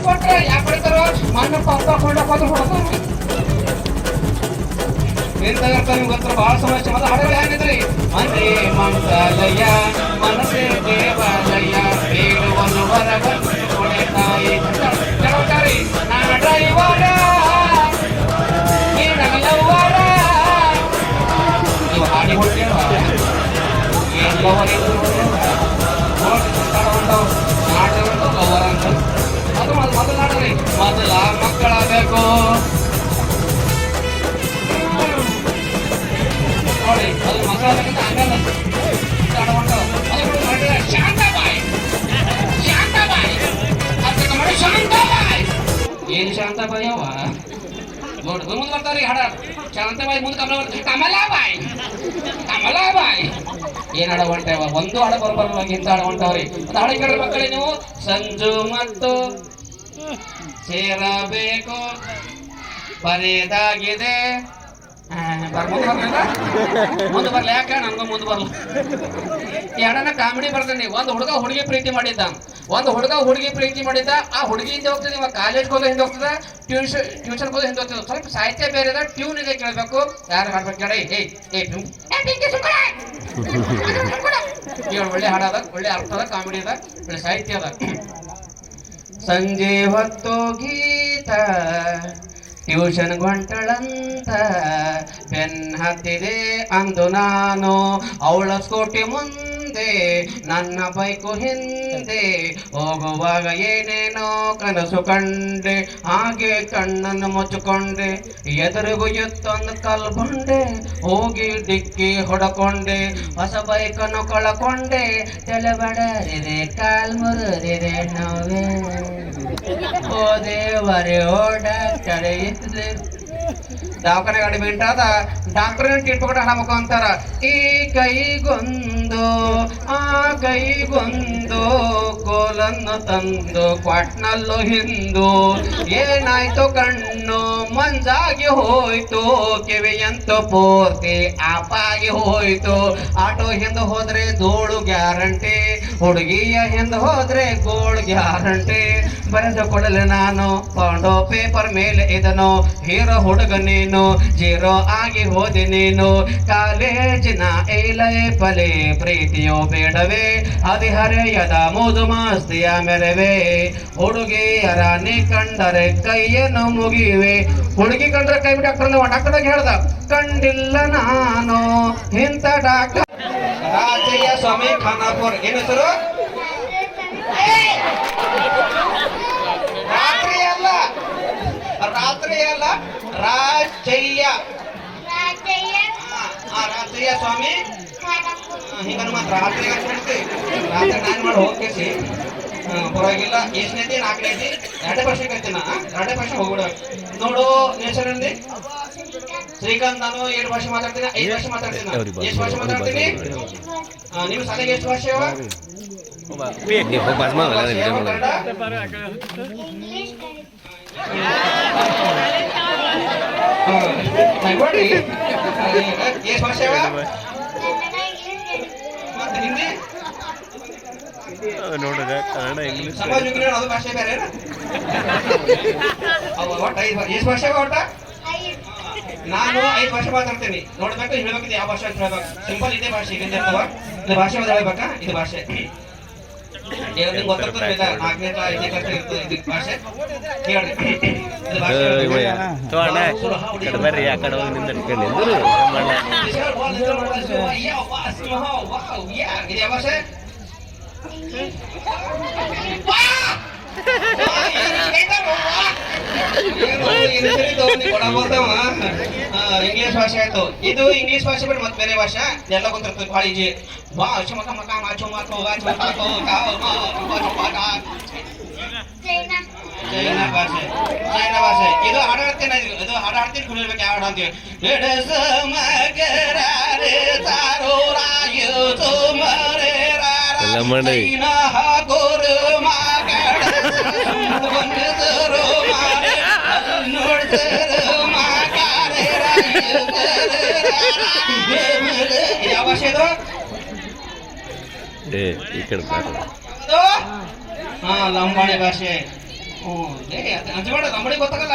ಕೊಟ್ರೆ ಯಾಕೆ ಹೊಡಿತಾರೋ ಮಣ್ಣು ಪಪ್ಪ ಕೊಂಡೋದ್ರು ಹೊಡೆದ್ರು ನಿಂತಾಗ ನಿಮ್ಗೆ ಗೊತ್ತರ ಬಹಳ ಸಮಸ್ಯೆ ಮತ್ತೆ ಹಾಡುಗಳು ಏನಿದ್ರಿ ಮಂದಿ ಮಂತ್ರಾಲಯ ಮನಸ್ಸೇ ದೇವಾಲಯ ಬೇಡುವನು ವರವನ್ನು ಕೊಡೆ ತಾಯಿ ಕೆಲವರಿ ನಾ ಡ್ರೈವರ ನೀನಗಲವರ ನೀವು ಹಾಡಿ ಹೊಟ್ಟೇವ ಏನು ಲವರ್ ನಾಟಗಳು ಲವರ್ ಅಂತ ಅದು ಮೊದಲು ನಾಡ್ರಿ ಮೊದಲ ಮಕ್ಕಳಾಗಬೇಕು ನೋಡಿ ಅದು ಮಸಾಲೆಗಿಂತ ಹಂಗಲ್ಲ ಶಾಂತಾಬಾಯಿ ಶಾಂತಾಬಾಯಿ ಅದಕ್ಕೆ ಮಾಡಿ ಶಾಂತಾಬಾಯಿ ಏನು ಶಾಂತಾಬಾಯಿ ಅವ ನೋಡಿ ಮುಂದೆ ಬರ್ತಾವ್ರಿ ಹಾಡ ಶಾಂತಾಬಾಯಿ ಮುಂದೆ ಕಮಲಾಬಾಯಿ ಕಮಲಾಬಾಯಿ ಏನ್ ಹಾಡ ಹೊಂಟೇವ ಒಂದು ಹಾಡ ಬರ್ಬರ್ವಾಗಿ ಇಂತ ಹಾಡ ಹೊಂಟವ್ರಿ ಒಂದು ಹಾಡ ಕೇಳ್ರಿ ಮಕ್ಕಳೇ ನೀವು ಸಂಜು ಮತ್ತು ಸೇರಬೇಕು ಬರೆದಾಗಿದೆ ಮುಂದೆ ಬರ್ಲಿ ಯಾಕೆ ನನ್ಗೂ ಮುಂದೆ ಬರ್ಲ ಎರಡನ್ನ ಕಾಮಿಡಿ ಬರ್ತಾನೆ ಒಂದು ಹುಡುಗ ಹುಡುಗಿ ಪ್ರೀತಿ ಮಾಡಿದ್ದ ಆ ಹುಡುಗಿ ಹಿಂದೆ ಹೋಗ್ತದೆ ಇವಾಗ ಕಾಲೇಜ್ಗೆ ಹೋದ ಹಿಂದೆ ಹೋಗ್ತದ ಟ್ಯೂಷನ್ ಹೋದ ಹಿಂದೆ ಹೋಗ್ತದೆ ಸ್ವಲ್ಪ ಸಾಹಿತ್ಯ ಬೇರೆ ಇದೆ ಟ್ಯೂನ್ ಇದೆ ಕೇಳಬೇಕು ಯಾರು ಹಾಡ್ಬೇಕು ಕೇಳಿ ಒಳ್ಳೆ ಹಾಡದ ಒಳ್ಳೆ ಅರ್ಥ ಅದ ಕಾಮಿಡಿ ಅದ ಒಳ್ಳೆ ಸಾಹಿತ್ಯ ಅದ ಸಂಜೆ ಹೊತ್ತು ಗೀತ ಟ್ಯೂಷನ್ ಹೊಂಟಳಂತ ಬೆನ್ ಹತ್ತಿದೆ ಅಂದು ನಾನು ಅವಳ ಸ್ಕೂಟಿ ಮುಂದೆ ನನ್ನ ಬೈಕು ಹಿಂದೆ ಹೋಗುವಾಗ ಏನೇನೋ ಕನಸು ಕಂಡೆ ಹಾಗೆ ಕಣ್ಣನ್ನು ಮುಚ್ಚಿಕೊಂಡೆ ಎದುರಿಗೂ ಎತ್ತೊಂದು ಕಲ್ಕೊಂಡೆ ಹೋಗಿ ಡಿಕ್ಕಿ ಹೊಡಕೊಂಡೆ ಹೊಸ ಬೈಕನ್ನು ಕಳಕೊಂಡೆ ತಲೆ ಬಡರಿದೆ ಕಾಲ್ ಮುರಿದಿದೆ ನೋವೇ ಓ ದೇವರೇ ಓ ಡಾಕ್ಟರೇ ದವಾಖಾನೆ ಗಾಡಿ ಬಿಂಟಾದ ಡಾಕ್ಟರ್ ಟ್ರೀಟ್ಮೆಂಟ್ ಹಾಡಬೇಕು ಅಂತಾರ ಈ ಕೈಗೊಂದು ಆ ಕೈಗೊಂದು ಕೋಲನ್ನು ತಂದು ಕ್ವಾಟ್ನಲ್ಲೂ ಹಿಂದು ಏನಾಯ್ತು ಕಣ್ಣು ಮಂಜಾಗಿ ಹೋಯ್ತು ಕಿವಿಯಂತೂ ಪೂರ್ತಿ ಆಪಾಗಿ ಹೋಯ್ತು ಆಟೋ ಹಿಂದೆ ಹೋದ್ರೆ ಧೂಳು ಗ್ಯಾರಂಟಿ ಹುಡುಗಿಯ ಹಿಂದೆ ಹೋದ್ರೆ ಗೋಳು ಗ್ಯಾರಂಟಿ ಬರೆದು ಕೊಡಲೆ ನಾನು ಪಾಂಡೋ ಪೇಪರ್ ಮೇಲೆ ಇದನ್ನು ಹೀರೋ ಹುಡುಗ ನೀನು ಜೀರೋ ಆಗಿ ಹೋದೆ ನೀನು ಕಾಲೇಜಿನ ಏಲೈ ಪಲೆ ಪ್ರೀತಿಯೋ ಬೇಡವೇ ಹದಿಹರೆಯದ ಮೋದು ಮಾಸ್ತಿಯ ಮೆರವೆ ಹುಡುಗಿಯರ ನೀ ಕಂಡರೆ ಕೈಯನ್ನು ಮುಗಿವೆ ಹುಡುಗಿ ಕಂಡ್ರೆ ಕೈ ಡಾಕ್ಟರ್ ಹೇಳ್ದ ಕಂಡಿಲ್ಲ ನಾನು ಇಂಥ ಡಾಕ್ಟರ್ ರಾಜಯ್ಯ ಸ್ವಾಮಿ ಖಾನಾಪುರ್ ಏನು ಹೆಸರು ರಾತ್ರಿ ಅಲ್ಲ ರಾಜಯ್ಯ ರಾಜಯ್ಯ ಸ್ವಾಮಿ ಹಿಂಗ ಮಾತ್ರ ರಾತ್ರಿ ರಾತ್ರಿ ನಾನು ಮಾಡಿ ಹೋಗ್ಕೇಸಿ ಪರವಾಗಿಲ್ಲ ಎಷ್ಟನೇತಿ ನಾಲ್ಕನೇತಿ 2 ವರ್ಷ ಕರಿತೀನಿ 2 ವರ್ಷ ಹೋಗ್ಬಿಡ್ಬೇಕು ನೋಡು ಹೆಸರಂದಿ ಶ್ರೀಕಾಂತ್ ನಾನು 7 ಭಾಷೆ ಮಾತಾಡ್ತೀನಿ 5 ಭಾಷೆ ಮಾತಾಡ್ತೀನಿ ಎಷ್ಟು ಭಾಷೆ ಮಾತಾಡ್ತೀನಿ ನೀವು ಶಾಲೆಗೆ ಎಷ್ಟು ಭಾಷೆ ಎಷ್ಟು ಭಾಷೆ ಮತ್ತೆ ಹಿಂದಿ ನೋಡಿದೆ ಕನ್ನಡ ಇಂಗ್ಲಿಷ್ ಸಮಾಜ ವಿಜ್ಞಾನ ಅದು ಭಾಷೆ ಬೇರೆ ಒಟ್ಟು 5 ಎಷ್ಟು ಭಾಷೆ ಒಟ್ಟ ನಾನು 5 ಭಾಷೆ ಮಾತಾಡ್ತೀನಿ ನೋಡ್ಬೇಕು ಹೇಳ್ಬೇಕಿದೆ ಯಾವ ಭಾಷೆ ಅಂತ ಹೇಳ್ಬೇಕು ಸಿಂಪಲ್ ಇದೇ ಭಾಷೆ ಈಗ ಇರ್ತವ ಇದು ಭಾಷೆ ಹೇಳ್ಬೇಕಾ ಇದು ಭಾಷೆ ನಿಮ್ಗೆ ಗೊತ್ತಿಲ್ಲ 4ನೇ 5ನೇ ಕ್ಲಾಸ್ ಇರ್ತದೆ ಇದು ಭಾಷೆ ಹೇಳಿ ಇದು ಭಾಷೆ ಬರ್ರಿ ಆ ಕಡೆ ಹೋಗಿ ನಿಂತ್ಕೊಂಡು ಇದು ಯಾವ ಭಾಷೆ ಇಂಗ್ಲಿಷ್ ಭಾಷೆ ಆಯ್ತು ಇದು ಇಂಗ್ಲಿಷ್ ಭಾಷೆ ಬಿಟ್ಟು ಮತ್ತೆ ಬೇರೆ ಭಾಷೆ ಎಲ್ಲ ಗೊತ್ತಿರ್ತದೆ ಕಾಲೇಜಿ ಚೈನಾ ಭಾಷೆ ಇದು ಹಾಡಾಡ್ತೇನೆ ಇದು ಹಾಡಾಡ್ತೀನಿ ಕುಡಿರ್ಬೇಕು ಯಾವ ಹಾಡಂತೀವಿ ಯಾವ ಭಾಷೆ ಇದು ಈ ಕಡೆ ಹಾ ಲಂಬಾಣಿ ಭಾಷೆ ಅಂಜಬೇಡ, ಲಂಬಡಿ ಗೊತ್ತಾಗಲ್ಲ.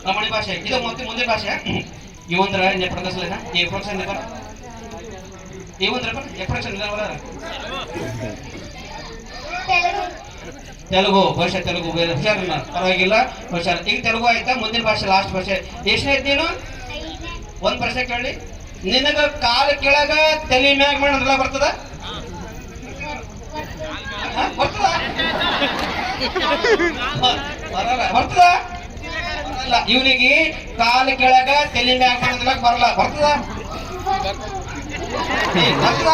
ಲಂಬಡಿ ಭಾಷೆ ಇದು ಮತ್ತೆ ಮುಂದೆ ಭಾಷೆ ಇವಂದ್ರ ಎಪ್ಪಡ ಕಸಲೇನ ಈ ಪ್ರೊಫೆಸರ್ ಬರ ಇವಂದ್ರ ಬರ ಎಪ್ಪಡ ಚಂದ ಬರ ತೆಲುಗು ಭಾಷೆ, ತೆಲುಗು ಬೇರೆ ಹುಷಾರಲ್ಲ, ಪರವಾಗಿಲ್ಲ ಹುಷಾರ. ಈಗ ತೆಲುಗು ಆಯ್ತಾ, ಮುಂದಿನ ಭಾಷೆ ಲಾಸ್ಟ್ ಭಾಷೆ. ಎಷ್ಟನೇ ನೀನು? ಒಂದ್ ಪ್ರಶ್ನೆ ಕೇಳಿ, ನಿನಗ ಕಾಲ ಕೆಳಗ ತಲೆ ಮ್ಯಾಗ ಮಾಡಲ್ಲ ಬರ್ತದ? ಬರ್ತದ ಬರ್ತದ ಅಲ್ಲ, ಇವನಿಗೆ ಕಾಲ ಕೆಳಗ ತಲೆ ಮ್ಯಾಗ ಮಾಡೋದಿಲ್ಲ ಬರಲ್ಲ, ಬರ್ತದ? ಬರ್ತದ?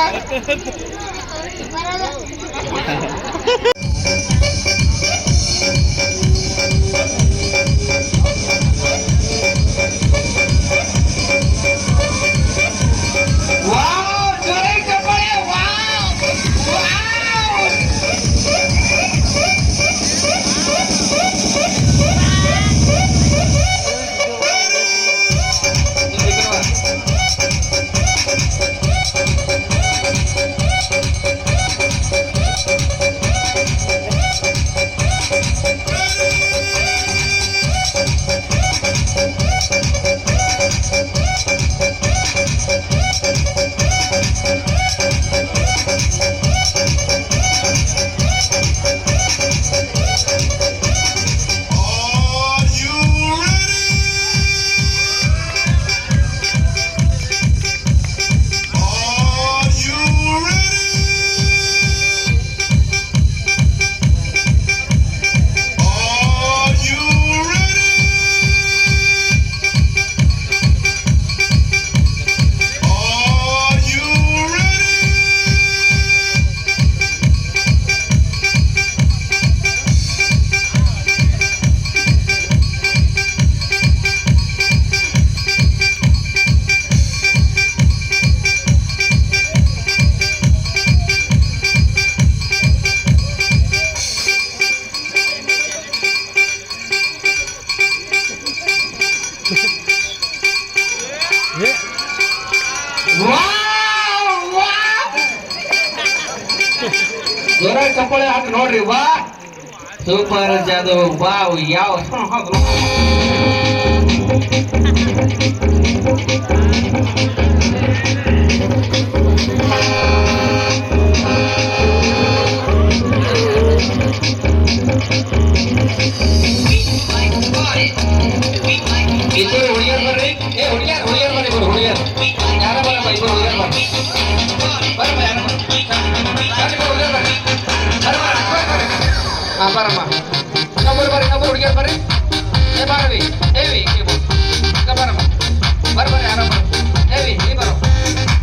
ಜೋರ ಚಪ್ಪಾಳೆ ಹಾಕಿ ನೋಡ್ರಿ. ವಾ ಸೂಪರ್ ಜಾದವ್, ವಾವ್ ಯಾವ ಇಬ್ಬರು ಹುಡುಗಿಯರ್ ಬರ್ರಿ. ಹುಡುಗಿಯರ್ ಬರ್ರಿ, ಇಬ್ಬರು ಹುಡುಗಿಯರ್. ಯಾರ ಬರಮ್ಮ, ಇಬ್ಬರು ಹುಡುಗಿಯರ್ ಬರ್ರಿ. ಬರಮ್ಮ, ಯಾರ ಬರಮ್ಮ, ಇನ್ನೊಬ್ಬರು ಬರ್ರಿ, ಇನ್ನೊಬ್ಬರು ಹುಡುಗಿಯರ್ ಬರ್ರಿ. ಬಾರವಿ ಹೇವಿ ಬರಮ್ಮ, ಬರ್ರಿ ಯಾರ ಹೇವಿ ನೀ ಬರೋ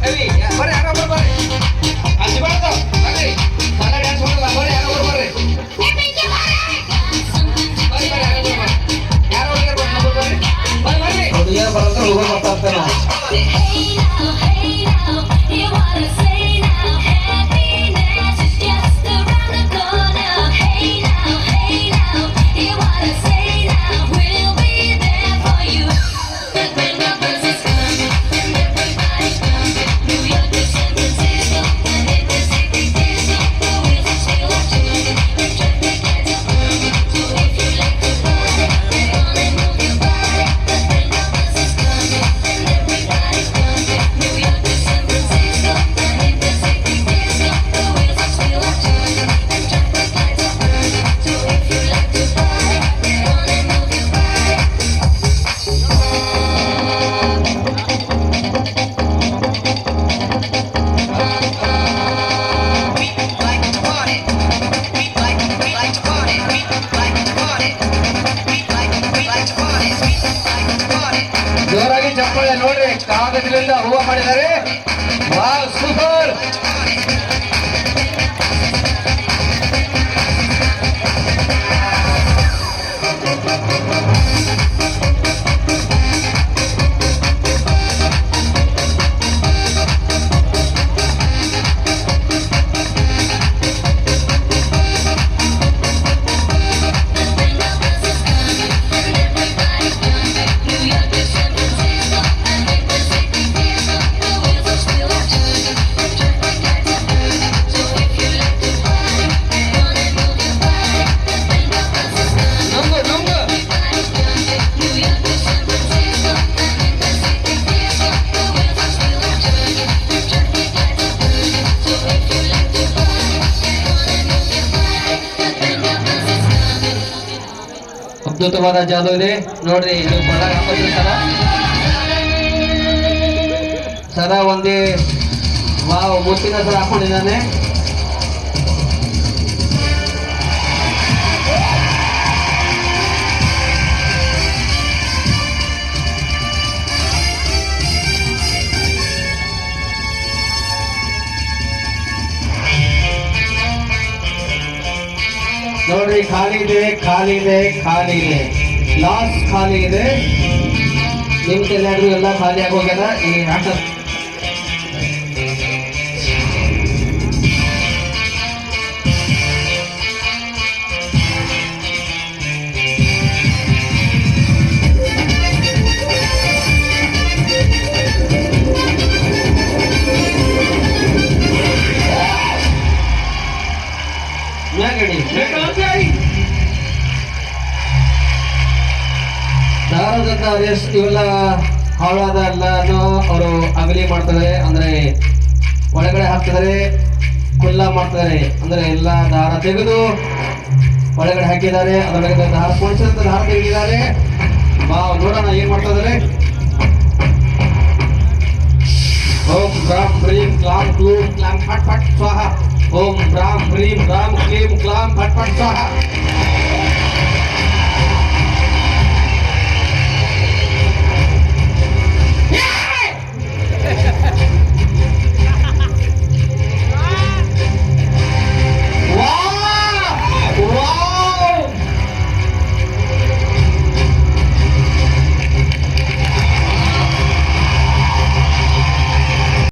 ಹೇವಿ ಬರ್ರಿ, ಯಾರೊಬ್ಬರು ಬರ್ರಿ. ಹಂಚ್ಬಾರ್ದು ಬರ್ರಿ, ಕನ್ನಡ ಡ್ಯಾನ್ಸ್ ಮಾಡಲ್ಲ, ಬರ್ರಿ ಯಾರೊಬ್ಬರು ಬರ್ರಿ. ಬರ್ರಿ ಯಾರೊಬ್ಬರು ಬರ್ರಿ, ಯಾರ ಹುಡುಗಿಯರ್ ಬರ್ರಿ, ಬರ್ರಿ ಬರ್ರಿ. ಹುಡುಗಿಯರ್ ಬರೋದ್ರೆ ಹುಡುಗರು ಮಾತಾಡ್ತೇನೆ. ಜೋರಾಗಿ ಚಪ್ಪಾಳೆ ನೋಡ್ರಿ, ಕಾಗದದಿಂದ ಹೂವ ಮಾಡಿದ್ದಾರೆ. Wow super. ಅದ್ಭುತವಾದ ಜಾದು ಇದೆ ನೋಡ್ರಿ. ಇದು ಬಲ ಹಾಕೋದು ಸರ ಒಂದೇ ವಾವ್ ಮುತ್ತಿನ ಸರ ಹಾಕೊಂಡಿದ್ದಾನೆ. ನೋಡ್ರಿ ಖಾಲಿ ಇದೆ, ಖಾಲಿ ಇದೆ, ಖಾಲಿ ಇದೆ, ಲಾಸ್ಟ್ ಖಾಲಿ ಇದೆ. ನಿಮ್ ಕೈಲಾದ್ರು ಎಲ್ಲ ಖಾಲಿ ಆಗೋಗ್ಯದ. ಈ ಆಟ ದಾರದಂತ ಇವೆಲ್ಲ ಹಾಳಾದ ಎಲ್ಲಾನು ಅವರು ಅಗಲಿ ಮಾಡ್ತಾರೆ, ಅಂದ್ರೆ ಒಳಗಡೆ ಹಾಕ್ತಿದ್ದಾರೆ, ಕುಲ್ಲ ಮಾಡ್ತಿದ್ದಾರೆ. ಅಂದ್ರೆ ಎಲ್ಲ ದಾರ ತೆಗೆದು ಒಳಗಡೆ ಹಾಕಿದ್ದಾರೆ. ಅದರೊಳಗೆ ದಾರ ಪೋಣಿಸಿದಂತ ದಾರ ತೆಗೆದಿದ್ದಾರೆ. ನೋಡೋಣ ಏನ್ ಮಾಡ್ತಾ ಇದಾರೆ. ಓಂ ರಾಮ್ ಹ್ರೀಂ ಕ್ಲಾಂ ಕ್ಲೂಂ ಕ್ಲಾಂ ಫಟ್ ಫಟ್ ಸ್ವಾಹ. ಓಂ ರಾಮ್ ಹ್ರೀಂ ರಾಮ್ ಕ್ಲೀಂ ಕ್ಲಾಂ ಫಟ್ ಫಟ್ ಸ್ವಾಹ.